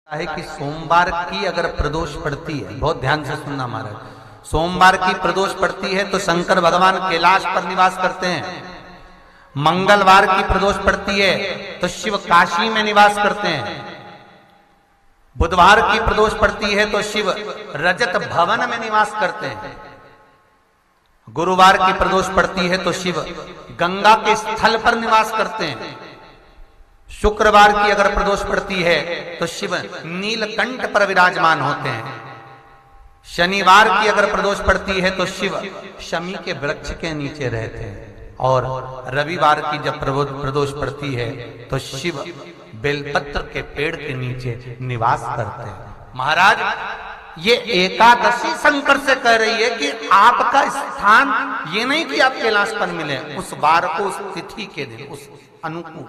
है कि सोमवार की अगर प्रदोष पड़ती है, बहुत ध्यान से सुनना महाराज, सोमवार की प्रदोष पड़ती है तो शंकर भगवान कैलाश पर निवास करते हैं। मंगलवार की प्रदोष पड़ती है तो शिव काशी में निवास करते हैं। बुधवार की प्रदोष पड़ती है तो शिव रजत भवन में निवास करते हैं। गुरुवार की प्रदोष पड़ती है तो शिव गंगा के स्थल पर निवास करते हैं। शुक्रवार की अगर प्रदोष पड़ती है तो शिव नीलकंठ पर विराजमान होते हैं। शनिवार की अगर प्रदोष पड़ती है तो शिव शमी के वृक्ष के नीचे रहते हैं। और रविवार की जब प्रदोष पड़ती है तो शिव बेलपत्र के पेड़ के नीचे निवास करते हैं। महाराज ये एकादशी शंकर से कह रही है कि आपका स्थान ये नहीं कि आप कैलाश पर मिले, उस वार को, उस तिथि के दिन, उस अनुकूल।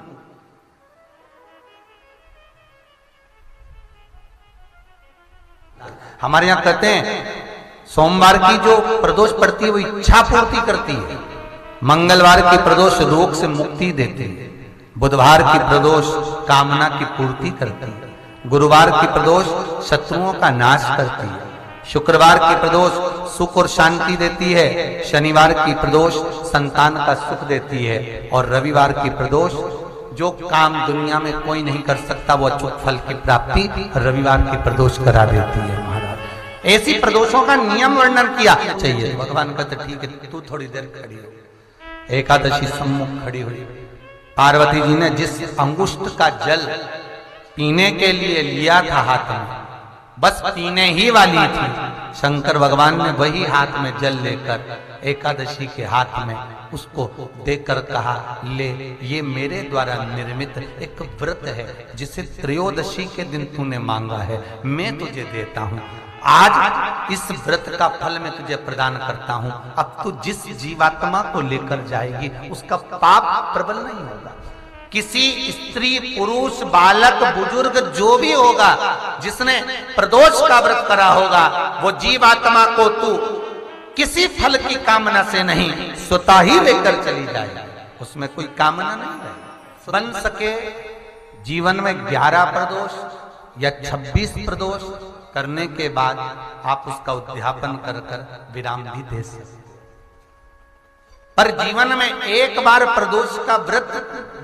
हमारे यहां कहते हैं सोमवार की जो प्रदोष पड़ती है वो इच्छा पूर्ति करती है। मंगलवार की प्रदोष रोग से मुक्ति देती है। बुधवार की प्रदोष कामना की पूर्ति करती है। गुरुवार की प्रदोष शत्रुओं का नाश करती है। शुक्रवार की प्रदोष सुख और शांति देती है। शनिवार की प्रदोष संतान का सुख देती है। और रविवार की प्रदोष जो काम दुनिया में कोई नहीं कर सकता वो अचूक फल की प्राप्ति रविवार की प्रदोष करा देती है। महाराज ऐसी प्रदोषों का नियम वर्णन किया चाहिए। भगवान कहते ठीक है तू थोड़ी देर खड़ी हो। एकादशी सम्मुख खड़ी हुई। पार्वती जी ने जिस अंगुष्ठ का जल पीने के लिए लिया था हाथ में, बस पीने ही वाली थी, शंकर भगवान ने वही हाथ में जल लेकर एकादशी के हाथ में उसको देकर कहा ले, ये मेरे द्वारा निर्मित एक व्रत है जिसे त्रयोदशी के दिन तूने मांगा है, मैं तुझे देता हूं। आज इस व्रत का फल मैं तुझे प्रदान करता हूं। अब तू जिस जीवात्मा को लेकर जाएगी उसका पाप प्रबल नहीं होगा। किसी स्त्री, पुरुष, बालक, बुजुर्ग जो भी होगा जिसने प्रदोष का व्रत करा होगा वो जीवात्मा को तू किसी फल की कामना से नहीं स्वतः ही लेकर चली जाए। उसमें कोई कामना नहीं है। बन सके जीवन में 11 प्रदोष या 26 प्रदोष करने के बाद आप उसका उद्यापन कर विराम भी दे सकते। पर जीवन में एक बार प्रदोष का व्रत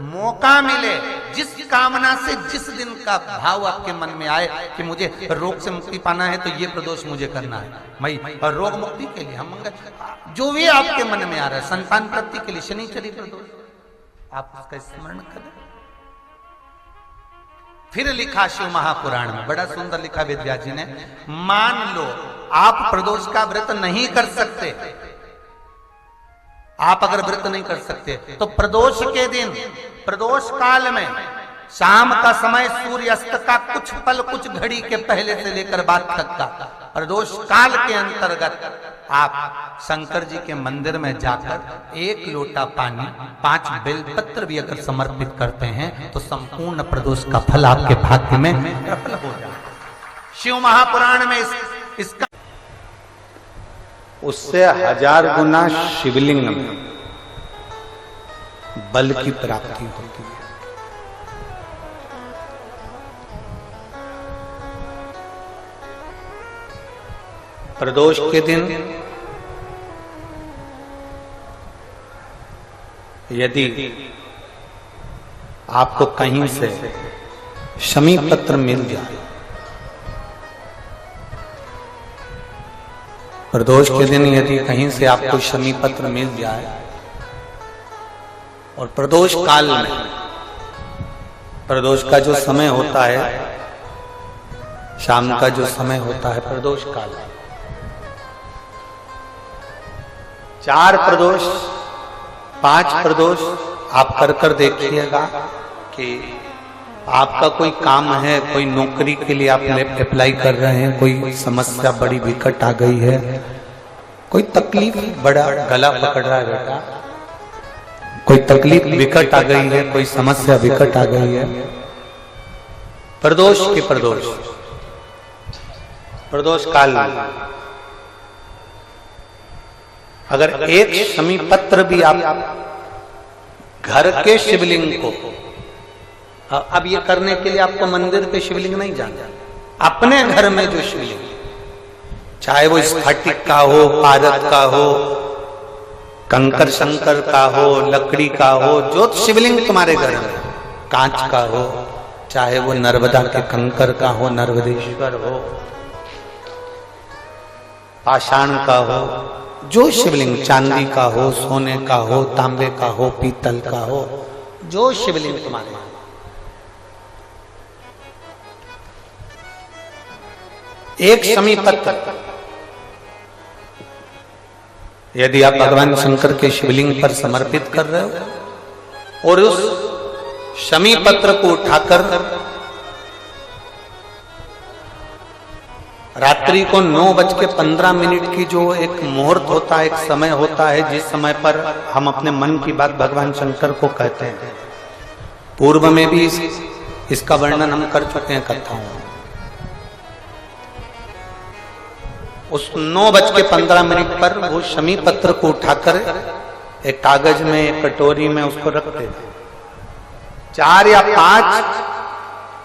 मौका मिले, जिस कामना से जिस दिन का भाव आपके मन में आए कि मुझे रोग से मुक्ति पाना है तो ये प्रदोष मुझे करना है, मैं रोग मुक्ति के लिए, हम जो भी आपके मन में आ रहा है, संतान प्राप्ति के लिए शनिचरी प्रदोष, आप उसका स्मरण करें। फिर लिखा शिव महापुराण में, बड़ा सुंदर लिखा वेदव्यास जी ने, मान लो आप प्रदोष का व्रत नहीं कर सकते, आप अगर व्रत नहीं कर सकते तो प्रदोष के दिन, प्रदोष काल में शाम का समय सूर्यास्त का कुछ पल, कुछ घड़ी के पहले से लेकर बाद तक का प्रदोष काल के अंतर्गत आप शंकर जी के मंदिर में जाकर 1 लोटा पानी, 5 बेलपत्र भी अगर समर्पित करते हैं तो संपूर्ण प्रदोष का फल आपके भाग्य में प्रबल हो जाए। शिव महापुराण में इसका उससे 1000 गुना शिवलिंग में बल की प्राप्ति होती है। प्रदोष के दिन यदि आपको कहीं से शमी पत्र मिल जाए, प्रदोष के दिन यदि कहीं से आपको शमी पत्र मिल जाए और प्रदोष काल में, प्रदोष का जो समय होता है, शाम का जो समय होता है प्रदोष काल, 4 प्रदोष, 5 प्रदोष आप कर देखिएगा कि आपका कोई काम है, कोई नौकरी के लिए आप अप्लाई कर रहे हैं, कोई समस्या बड़ी विकट आ गई है, कोई तकलीफ, बड़ा गला पकड़ रहा है बेटा, कोई तकलीफ विकट आ गई है, कोई समस्या विकट आ गई है, प्रदोष के प्रदोष काल में अगर एक शमी पत्र भी आप घर के शिवलिंग को, अब ये करने के लिए आपको मंदिर पे शिवलिंग नहीं जाना, अपने घर में जो शिवलिंग, चाहे वो स्फटिक का हो, पारद का हो, कंकर शंकर का हो, लकड़ी का हो, जो शिवलिंग तुम्हारे घर में, कांच का हो, चाहे वो नर्मदा के कंकर का हो, नर्मदेश्वर हो, पाषाण का हो, जो शिवलिंग, चांदी का हो, सोने का हो, तांबे का हो, पीतल का हो, जो शिवलिंग तुम्हारे, एक समीपत्र, यदि आप भगवान शंकर के शिवलिंग पर समर्पित कर रहे हो और उस समीपत्र को उठाकर रात्रि को 9:15 की जो एक मुहूर्त होता है, एक समय होता है, जिस समय पर हम अपने मन की बात भगवान शंकर को कहते हैं, पूर्व में भी इसका वर्णन हम कर चुके हैं कथाओं में। उस 9:15 पर वो शमी पत्र को उठाकर एक कागज में, एक कटोरी में उसको रखते थे। 4 या 5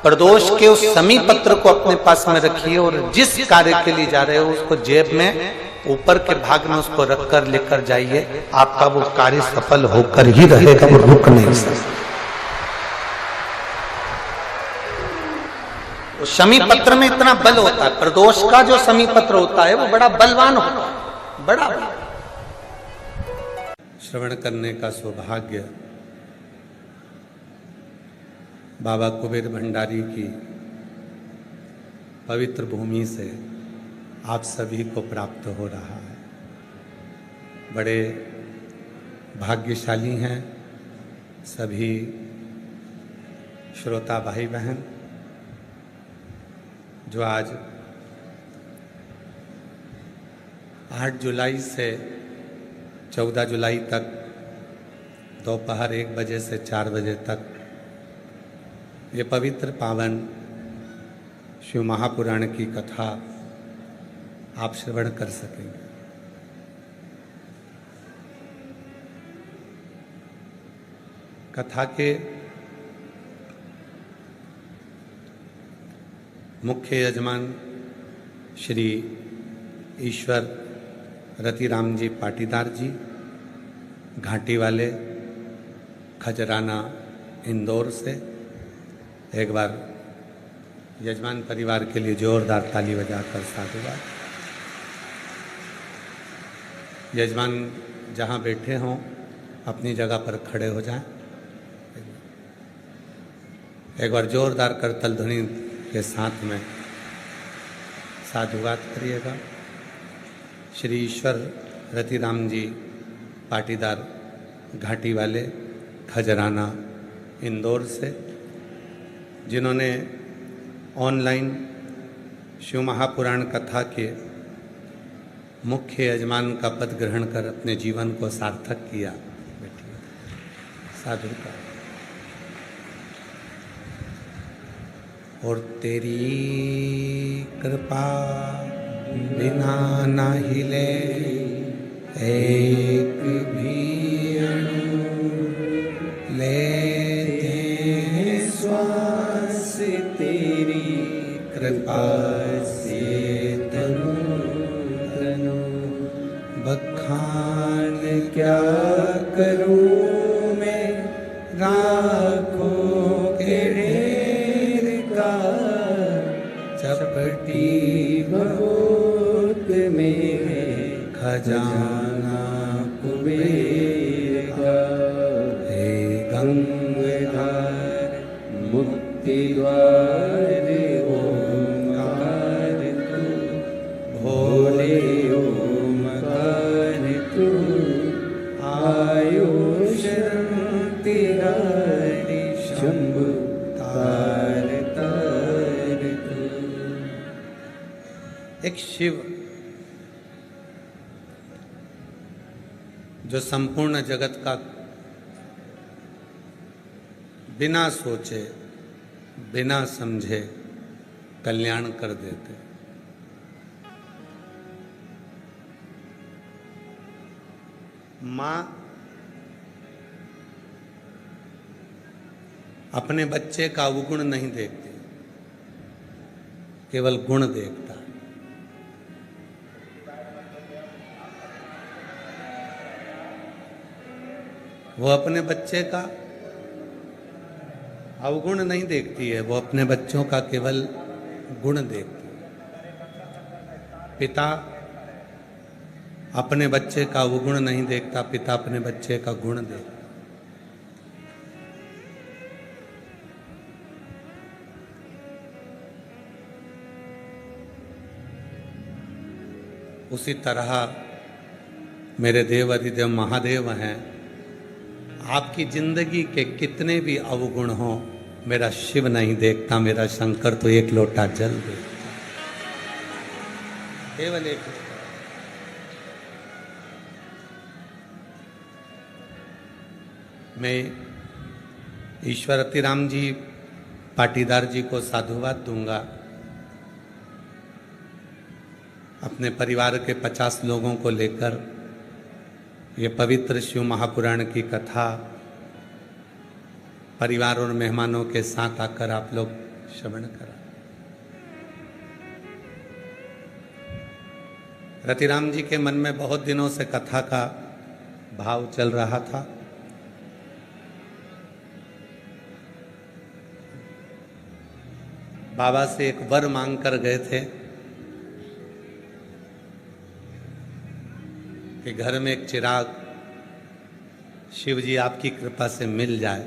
प्रदोष के उस शमी पत्र को अपने पास में रखिए और जिस कार्य के लिए जा रहे हो उसको जेब में ऊपर के भाग में उसको रखकर लेकर जाइए, आपका वो कार्य सफल होकर ही रहेगा, वो रुक नहीं सकता। शमी पत्र में इतना बल होता है, प्रदोष का जो शमी पत्र होता है वो बड़ा बलवान होता है, बड़ा श्रवण करने का सौभाग्य बाबा कुबेर भंडारी की पवित्र भूमि से आप सभी को प्राप्त हो रहा है। बड़े भाग्यशाली हैं सभी श्रोता भाई बहन जो आज 8 जुलाई से 14 जुलाई तक दोपहर 1 बजे से 4 बजे तक ये पवित्र पावन शिव महापुराण की कथा आप श्रवण कर सकेंगे। कथा के मुख्य यजमान श्री ईश्वर रतिराम जी पाटीदार जी, घाटी वाले, खजराना, इंदौर से। एक बार यजमान परिवार के लिए जोरदार ताली बजाकर साधुवाद। यजमान जहाँ बैठे हों अपनी जगह पर खड़े हो जाएं। एक बार जोरदार करतल ध्वनि के साथ में साधुवाद करिएगा। श्री ईश्वर रतिराम जी पाटीदार, घाटी वाले, खजराना, इंदौर से, जिन्होंने ऑनलाइन शिव महापुराण कथा के मुख्य यजमान का पद ग्रहण कर अपने जीवन को सार्थक किया। बैठिए, साधु का। और तेरी कृपा बिना ना हिले एक भी अणु, लेते श्वास तेरी कृपा से तनु तनु। बखान क्या करूं मैं राखों के चपटी बहुत में खजाना कुबेर का। हे गंगाधर मुक्ति द्वार ओंकार तू, भोले ओंकार तू, आयुष तेरा शंभु तार तार तू। एक शिव जो संपूर्ण जगत का बिना सोचे बिना समझे कल्याण कर देते। माँ अपने बच्चे का अवगुण नहीं देखती, केवल गुण देखता है। वो अपने बच्चे का अवगुण नहीं देखती है, वो अपने बच्चों का केवल गुण देखती है। पिता अपने बच्चे का अवगुण नहीं देखता, पिता अपने बच्चे का गुण देखता। उसी तरह मेरे देव अधिदेव महादेव हैं, आपकी जिंदगी के कितने भी अवगुण हो, मेरा शिव नहीं देखता, मेरा शंकर तो एक लोटा जल देखता, केवल एक। मैं ईश्वर अतिराम जी पाटीदार जी को साधुवाद दूंगा। अपने परिवार के 50 लोगों को लेकर ये पवित्र शिव महापुराण की कथा परिवार और मेहमानों के साथ आकर आप लोग श्रवण करा। रतिराम जी के मन में बहुत दिनों से कथा का भाव चल रहा था। बाबा से एक वर मांग कर गए थे कि घर में एक चिराग शिव जी आपकी कृपा से मिल जाए,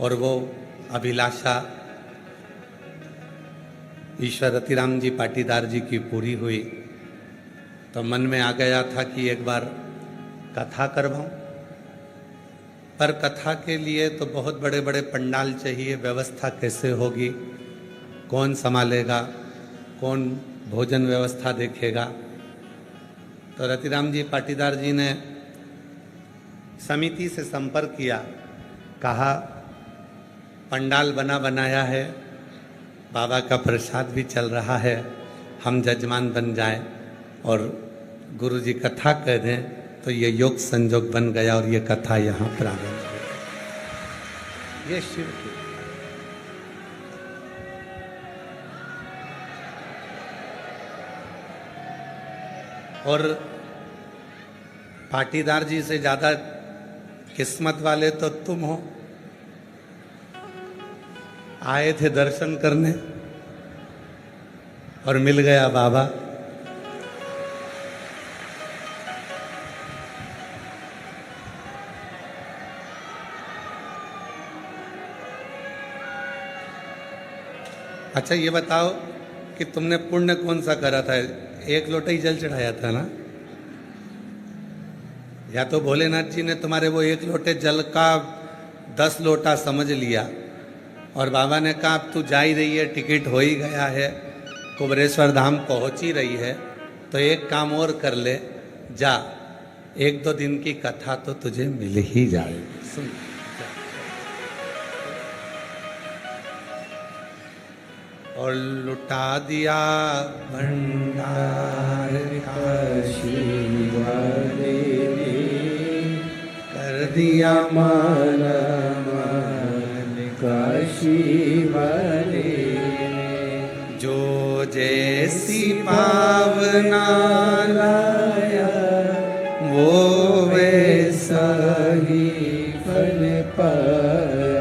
और वो अभिलाषा ईश्वर रतिराम जी पाटीदार जी की पूरी हुई। तो मन में आ गया था कि एक बार कथा करवाऊं, पर कथा के लिए तो बहुत बड़े बड़े पंडाल चाहिए, व्यवस्था कैसे होगी, कौन संभालेगा, कौन भोजन व्यवस्था देखेगा। तो रतिराम जी पाटीदार जी ने समिति से संपर्क किया, कहा पंडाल बना बनाया है, बाबा का प्रसाद भी चल रहा है, हम जजमान बन जाएं और गुरु जी कथा कह दें। तो ये योग संजोग बन गया और ये कथा यहाँ प्रारंभ हुई। ये शिव की और पाटीदार जी से ज्यादा किस्मत वाले तो तुम हो। आए थे दर्शन करने और मिल गया बाबा। अच्छा ये बताओ कि तुमने पुण्य कौन सा करा था? एक लोटा ही जल चढ़ाया था ना? या तो भोलेनाथ जी ने तुम्हारे वो एक लोटे जल का 10 लोटा समझ लिया और बाबा ने कहा अब तू जा ही रही है, टिकट हो ही गया है, कुबरेश्वर धाम पहुंच ही रही है, तो एक काम और कर ले, जा 1-2 दिन की कथा तो तुझे मिल ही जाएगी। सुन और लुटा दिया भंडार काशी वाले ने, कर दिया माला माल काशी वाले ने, जो जैसी पावना लाया वो वैसा ही फल पाया,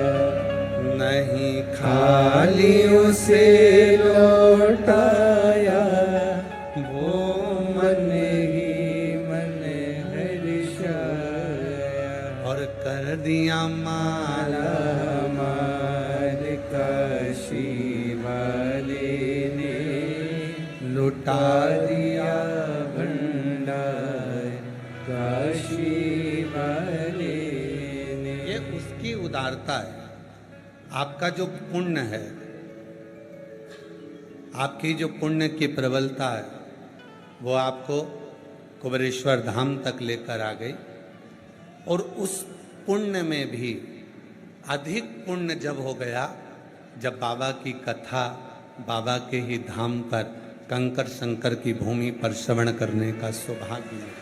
नहीं खाली उसे लौटाया, वो मन ही मन हर्षाया, और कर दिया माला माल काशी वाले ने, लुटा दिया भंडार काशी वाले ने। ये उसकी उदारता है। आपका जो पुण्य है, आपकी जो पुण्य की प्रबलता है, वो आपको कुबरेश्वर धाम तक लेकर आ गई। और उस पुण्य में भी अधिक पुण्य जब हो गया, जब बाबा की कथा बाबा के ही धाम पर कंकर शंकर की भूमि पर श्रवण करने का सौभाग्य मिला।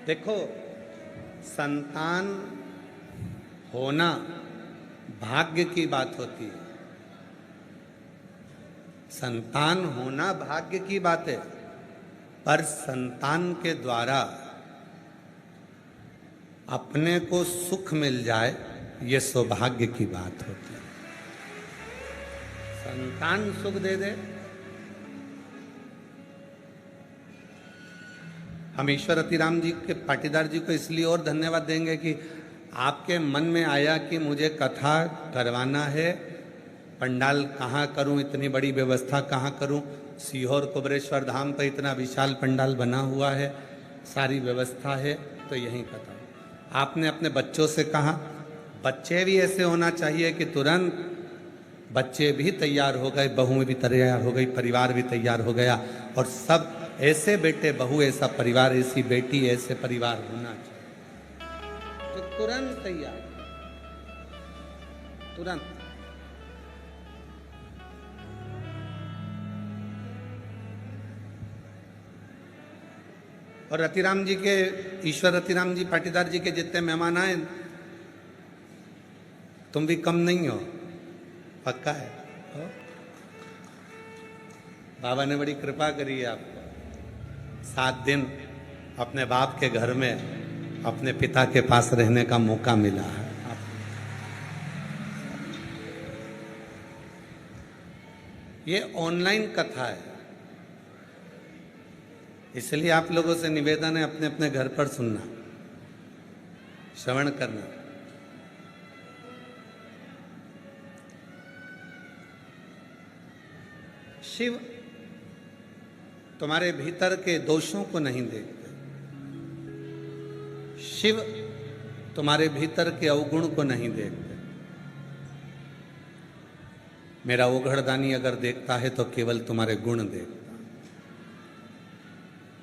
देखो, संतान होना भाग्य की बात होती है, संतान होना भाग्य की बात है, पर संतान के द्वारा अपने को सुख मिल जाए ये सौभाग्य की बात होती है। संतान सुख दे दे, हम ईश्वर अतिराम जी के पाटीदार जी को इसलिए और धन्यवाद देंगे कि आपके मन में आया कि मुझे कथा करवाना है, पंडाल कहाँ करूं, इतनी बड़ी व्यवस्था कहाँ करूं। सीहोर कुबरेश्वर धाम पर इतना विशाल पंडाल बना हुआ है, सारी व्यवस्था है, तो यहीं कथा। आपने अपने बच्चों से कहा, बच्चे भी ऐसे होना चाहिए कि तुरंत बच्चे भी तैयार हो गए, बहू भी तैयार हो गई, परिवार भी तैयार हो गया, और सब ऐसे बेटे बहू, ऐसा परिवार, ऐसी बेटी, ऐसे परिवार होना चाहिए। तो तुरंत तैयार, तुरंत। और रतिराम जी के, ईश्वर रतिराम जी पाटीदार जी के जितने मेहमान आए, तुम भी कम नहीं हो, पक्का है हो? बाबा ने बड़ी कृपा करी है आपको, 7 दिन अपने बाप के घर में, अपने पिता के पास रहने का मौका मिला है। ये ऑनलाइन कथा है, इसलिए आप लोगों से निवेदन है अपने अपने घर पर सुनना, श्रवण करना। शिव तुम्हारे भीतर के दोषों को नहीं देखते, शिव तुम्हारे भीतर के अवगुण को नहीं देखते। मेरा ओघड़दानी अगर देखता है तो केवल तुम्हारे गुण देखता।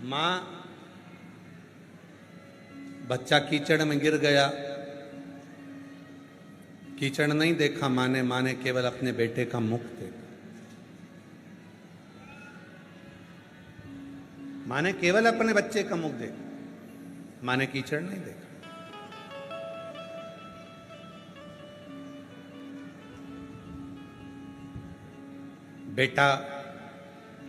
मां, बच्चा कीचड़ में गिर गया, कीचड़ नहीं देखा मां ने केवल अपने बेटे का मुख देखा। मां ने केवल अपने बच्चे का मुख देखा, मां ने कीचड़ नहीं देखा। बेटा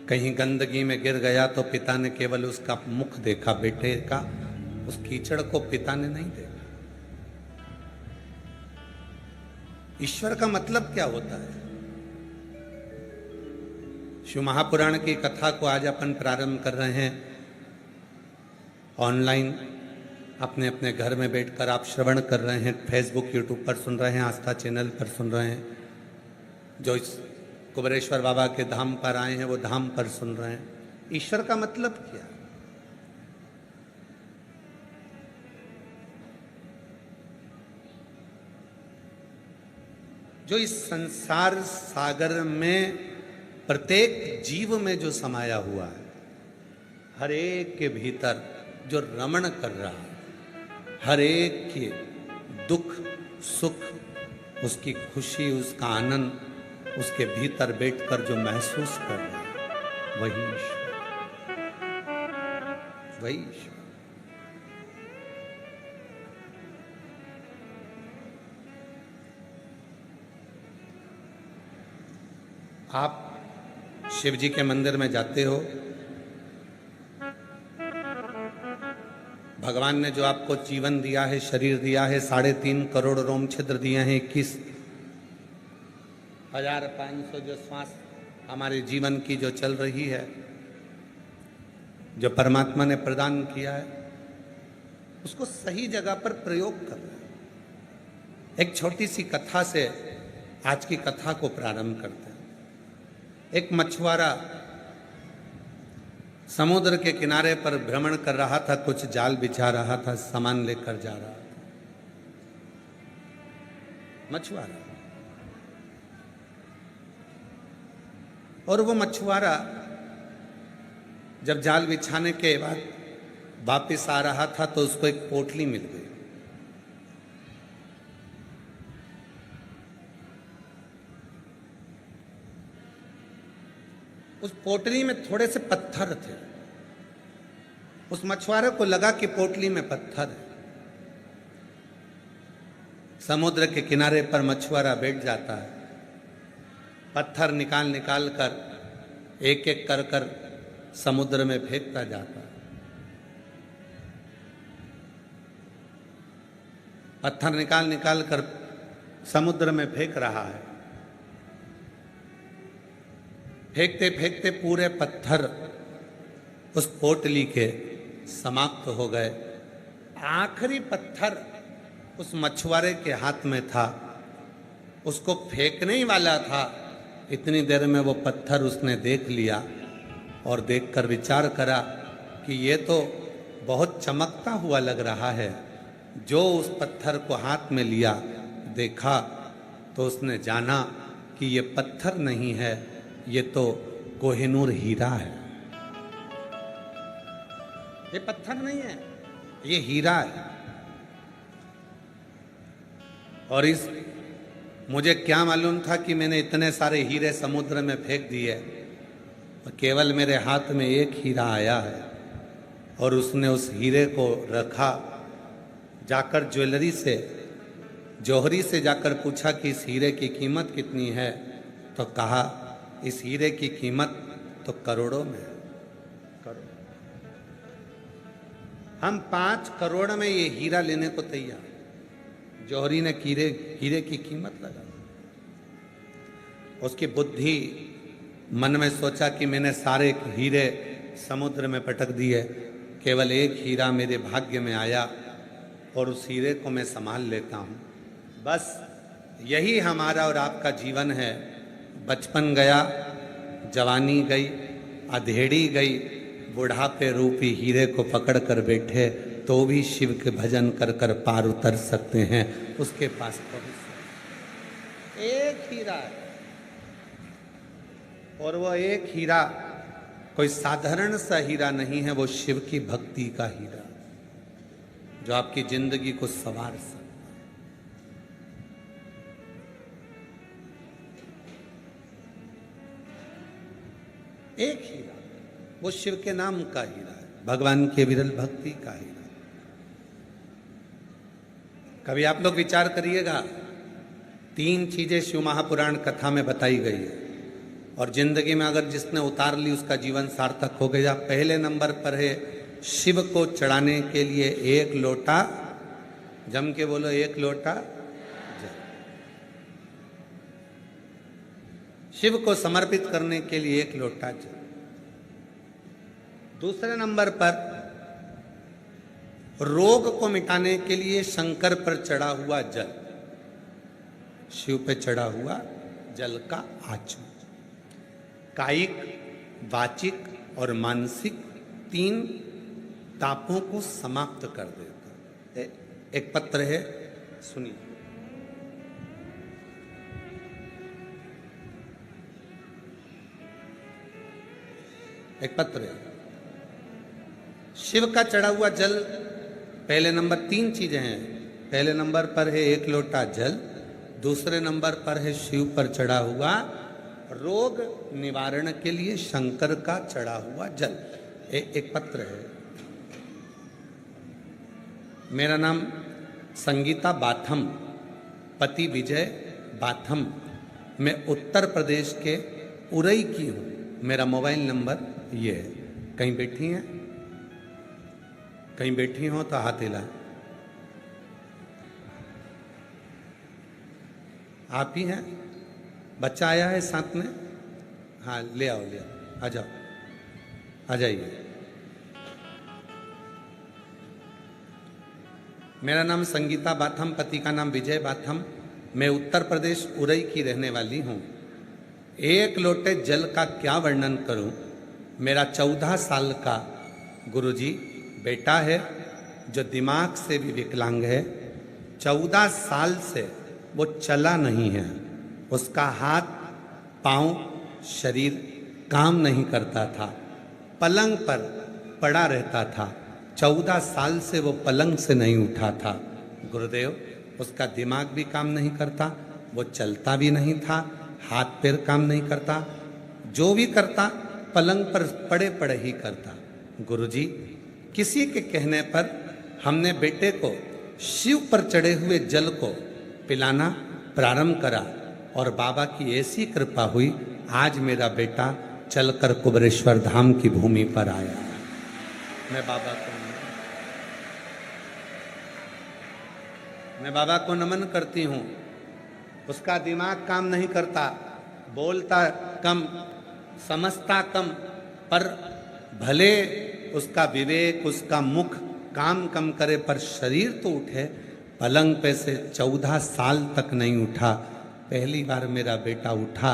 कहीं गंदगी में गिर गया तो पिता ने केवल उसका मुख देखा बेटे का, उस कीचड़ को पिता ने नहीं देखा। ईश्वर का मतलब क्या होता है? शिव महापुराण की कथा को आज अपन प्रारंभ कर रहे हैं ऑनलाइन, अपने अपने घर में बैठकर आप श्रवण कर रहे हैं, फेसबुक यूट्यूब पर सुन रहे हैं, आस्था चैनल पर सुन रहे हैं, जो इस कुबरेश्वर बाबा के धाम पर आए हैं वो धाम पर सुन रहे हैं। ईश्वर का मतलब क्या? जो इस संसार सागर में प्रत्येक जीव में जो समाया हुआ है, हर एक के भीतर जो रमण कर रहा है, हर एक के दुख सुख, उसकी खुशी, उसका आनंद उसके भीतर बैठकर जो महसूस कर रहा है, वही ईश्वर, वही ईश्वर। आप शिव जी के मंदिर में जाते हो, भगवान ने जो आपको जीवन दिया है, शरीर दिया है, 3.5 करोड़ रोम छिद्र दिए हैं, 21,500 जो श्वास हमारे जीवन की जो चल रही है, जो परमात्मा ने प्रदान किया है, उसको सही जगह पर प्रयोग कर रहे हैं। एक छोटी सी कथा से आज की कथा को प्रारंभ करते हैं। एक मछुआरा समुद्र के किनारे पर भ्रमण कर रहा था, कुछ जाल बिछा रहा था, सामान लेकर जा रहा था। मछुआरा, और वो मछुआरा जब जाल बिछाने के बाद वापिस आ रहा था तो उसको एक पोटली मिल गई। उस पोटली में थोड़े से पत्थर थे। उस मछुआरे को लगा कि पोटली में पत्थर है। समुद्र के किनारे पर मछुआरा बैठ जाता है, पत्थर निकाल निकाल कर एक एक कर कर समुद्र में फेंकता जाता है। पत्थर निकाल निकाल कर समुद्र में फेंक रहा है। फेंकते फेंकते पूरे पत्थर उस पोटली के समाप्त हो गए। आखिरी पत्थर उस मछुआरे के हाथ में था, उसको फेंकने ही वाला था। इतनी देर में वो पत्थर उसने देख लिया और देखकर विचार करा कि ये तो बहुत चमकता हुआ लग रहा है। जो उस पत्थर को हाथ में लिया, देखा तो उसने जाना कि ये पत्थर नहीं है, ये तो कोहिनूर हीरा है। ये पत्थर नहीं है, ये हीरा है। और इस मुझे क्या मालूम था कि मैंने इतने सारे हीरे समुद्र में फेंक दिए और केवल मेरे हाथ में एक हीरा आया है। और उसने उस हीरे को रखा, जाकर ज्वेलरी से, जौहरी से जाकर पूछा कि इस हीरे की कीमत कितनी है, तो कहा इस हीरे की कीमत तो करोड़ों में है। हम 5 करोड़ में ये हीरा लेने को तैयार। जौहरी ने हीरे की कीमत लगा। उसकी बुद्धि मन में सोचा कि मैंने सारे हीरे समुद्र में पटक दिए, केवल एक हीरा मेरे भाग्य में आया और उस हीरे को मैं संभाल लेता हूँ। बस यही हमारा और आपका जीवन है। बचपन गया, जवानी गई, अधेड़ी गई, बुढ़ापे रूपी हीरे को पकड़ कर बैठे तो भी शिव के भजन कर कर पार उतर सकते हैं, उसके पास पहुंच सकते। एक हीरा है और वो एक हीरा कोई साधारण सा हीरा नहीं है, वो शिव की भक्ति का हीरा जो आपकी जिंदगी को संवार सकता। एक हीरा, वो शिव के नाम का हीरा है, भगवान के विरल भक्ति का हीरा। कभी आप लोग विचार करिएगा, 3 चीजें शिव महापुराण कथा में बताई गई है और जिंदगी में अगर जिसने उतार ली उसका जीवन सार्थक हो गया। पहले नंबर पर है शिव को चढ़ाने के लिए 1 लोटा, जम के बोलो 1 लोटा जल। शिव को समर्पित करने के लिए 1 लोटा जल। दूसरे नंबर पर रोग को मिटाने के लिए शंकर पर चढ़ा हुआ जल, शिव पे चढ़ा हुआ जल का आचमन कायिक, वाचिक और मानसिक 3 तापों को समाप्त कर देता है। एक पत्र है, सुनिए। एक पत्र है, शिव का चढ़ा हुआ जल। पहले नंबर 3 चीजें हैं। पहले नंबर पर है 1 लोटा जल, दूसरे नंबर पर है शिव पर चढ़ा हुआ रोग निवारण के लिए शंकर का चढ़ा हुआ जल। एक पत्र है। मेरा नाम संगीता बाथम, पति विजय बाथम। मैं उत्तर प्रदेश के उरई की हूँ। मेरा मोबाइल नंबर ये है। कहीं बैठी हैं? कहीं बैठी हो तो हाथ हिला। आप ही हैं? बच्चा आया है साथ में? हाँ, ले आओ, आ जाओ, आ जाइए। मेरा नाम संगीता बाथम, पति का नाम विजय बाथम। मैं उत्तर प्रदेश उरई की रहने वाली हूँ। 1 लोटे जल का क्या वर्णन करूँ। मेरा 14 साल का गुरुजी बेटा है जो दिमाग से भी विकलांग है। 14 साल से वो चला नहीं है, उसका हाथ पांव शरीर काम नहीं करता था, पलंग पर पड़ा रहता था। 14 साल से वो पलंग से नहीं उठा था। गुरुदेव, उसका दिमाग भी काम नहीं करता, वो चलता भी नहीं था, हाथ पैर काम नहीं करता, जो भी करता पलंग पर पड़े पड़े ही करता। गुरुजी, किसी के कहने पर हमने बेटे को शिव पर चढ़े हुए जल को पिलाना प्रारंभ करा और बाबा की ऐसी कृपा हुई, आज मेरा बेटा चलकर कुबेरेश्वर धाम की भूमि पर आया। मैं बाबा को नमन करती हूँ। उसका दिमाग काम नहीं करता, बोलता कम, समझता कम, पर भले उसका विवेक, उसका मुख काम कम करे, पर शरीर तो उठे। पलंग पे से 14 साल तक नहीं उठा। पहली बार मेरा बेटा उठा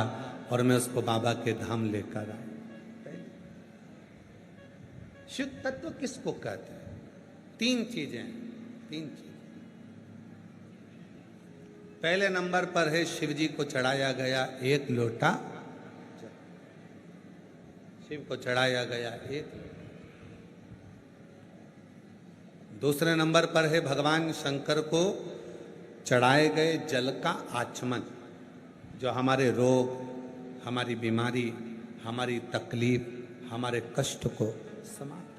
और मैं उसको बाबा के धाम लेकर आया। शुद्ध तत्व किसको कहते हैं? 3 चीजें, 3 चीजें। पहले नंबर पर है शिव जी को चढ़ाया गया 1 लोटा, शिव को चढ़ाया गया 1। दूसरे नंबर पर है भगवान शंकर को चढ़ाए गए जल का आचमन, जो हमारे रोग, हमारी बीमारी, हमारी तकलीफ, हमारे कष्ट को समाप्त।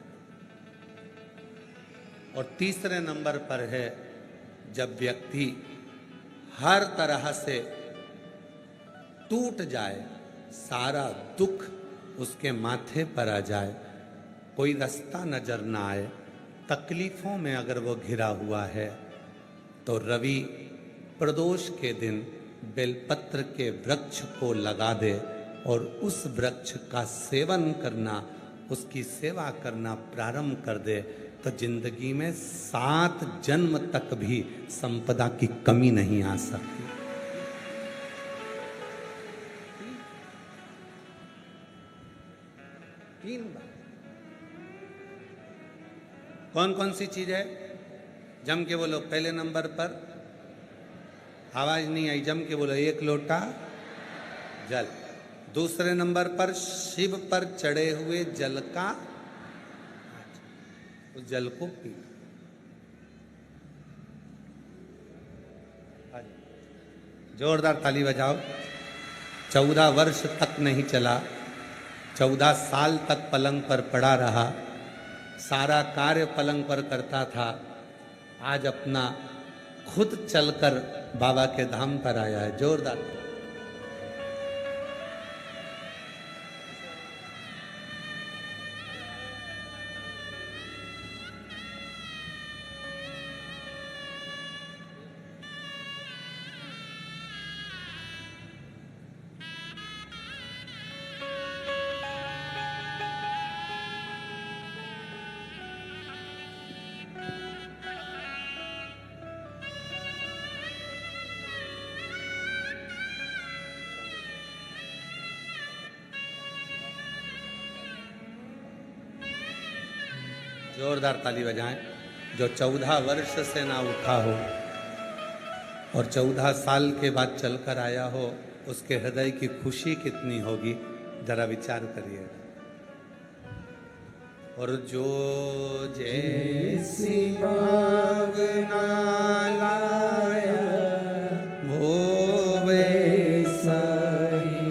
और तीसरे नंबर पर है जब व्यक्ति हर तरह से टूट जाए, सारा दुख उसके माथे पर आ जाए, कोई रास्ता नजर ना आए, तकलीफों में अगर वो घिरा हुआ है, तो रवि प्रदोष के दिन बेलपत्र के वृक्ष को लगा दे और उस वृक्ष का सेवन करना, उसकी सेवा करना प्रारंभ कर दे, तो जिंदगी में 7 जन्म तक भी संपदा की कमी नहीं आ सकती। तीन बार। कौन कौन सी चीज है? जम के बोलो। पहले नंबर पर, आवाज नहीं आई, जम के बोलो, 1 लोटा जल। दूसरे नंबर पर शिव पर चढ़े हुए जल का, उस जल को पी। जोरदार ताली बजाओ। 14 वर्ष तक नहीं चला, 14 साल तक पलंग पर पड़ा रहा, सारा कार्य पलंग पर करता था। आज अपना खुद चलकर बाबा के धाम पर आया है। जोरदार। जोरदार ताली बजाएं। जो 14 वर्ष से ना उठा हो और 14 साल के बाद चलकर आया हो, उसके हृदय की खुशी कितनी होगी, जरा विचार करिए। और जो जैसी भावना लाया वो वैसा ही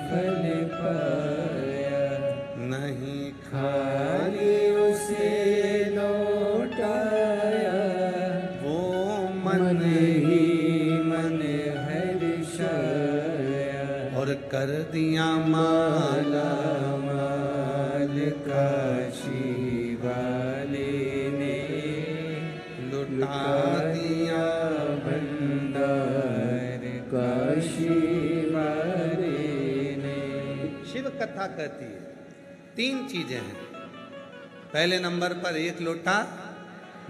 फल पाया, नहीं खाली उसे लौटाया, वो मन ही मन हर्षाया, और कर दिया माला माल काशी वाले ने, लुटा दिया भंडार काशी वाले ने। शिव कथा कहती है 3 चीजें हैं। पहले नंबर पर 1 लोटा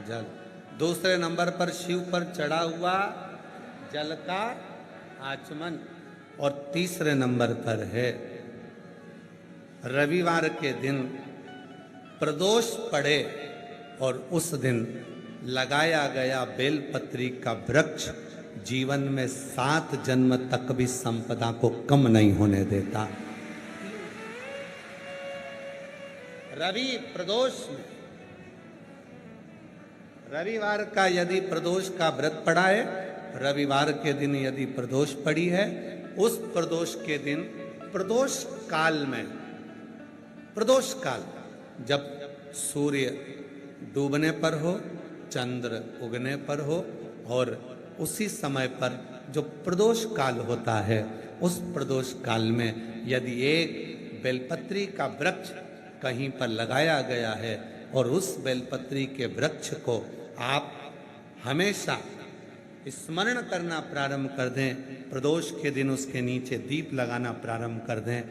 जल, दूसरे नंबर पर शिव पर चढ़ा हुआ जल का आचमन, और तीसरे नंबर पर है रविवार के दिन प्रदोष पड़े और उस दिन लगाया गया बेलपत्री का वृक्ष जीवन में 7 जन्म तक भी संपदा को कम नहीं होने देता। रवि प्रदोष में, रविवार का यदि प्रदोष का व्रत पड़ा है, रविवार के दिन यदि प्रदोष पड़ी है, उस प्रदोष के दिन प्रदोष काल में, प्रदोष काल जब सूर्य डूबने पर हो, चंद्र उगने पर हो और उसी समय पर जो प्रदोष काल होता है, उस प्रदोष काल में यदि एक बेलपत्री का वृक्ष कहीं पर लगाया गया है और उस बेलपत्री के वृक्ष को आप हमेशा स्मरण करना प्रारंभ कर दें, प्रदोष के दिन उसके नीचे दीप लगाना प्रारंभ कर दें,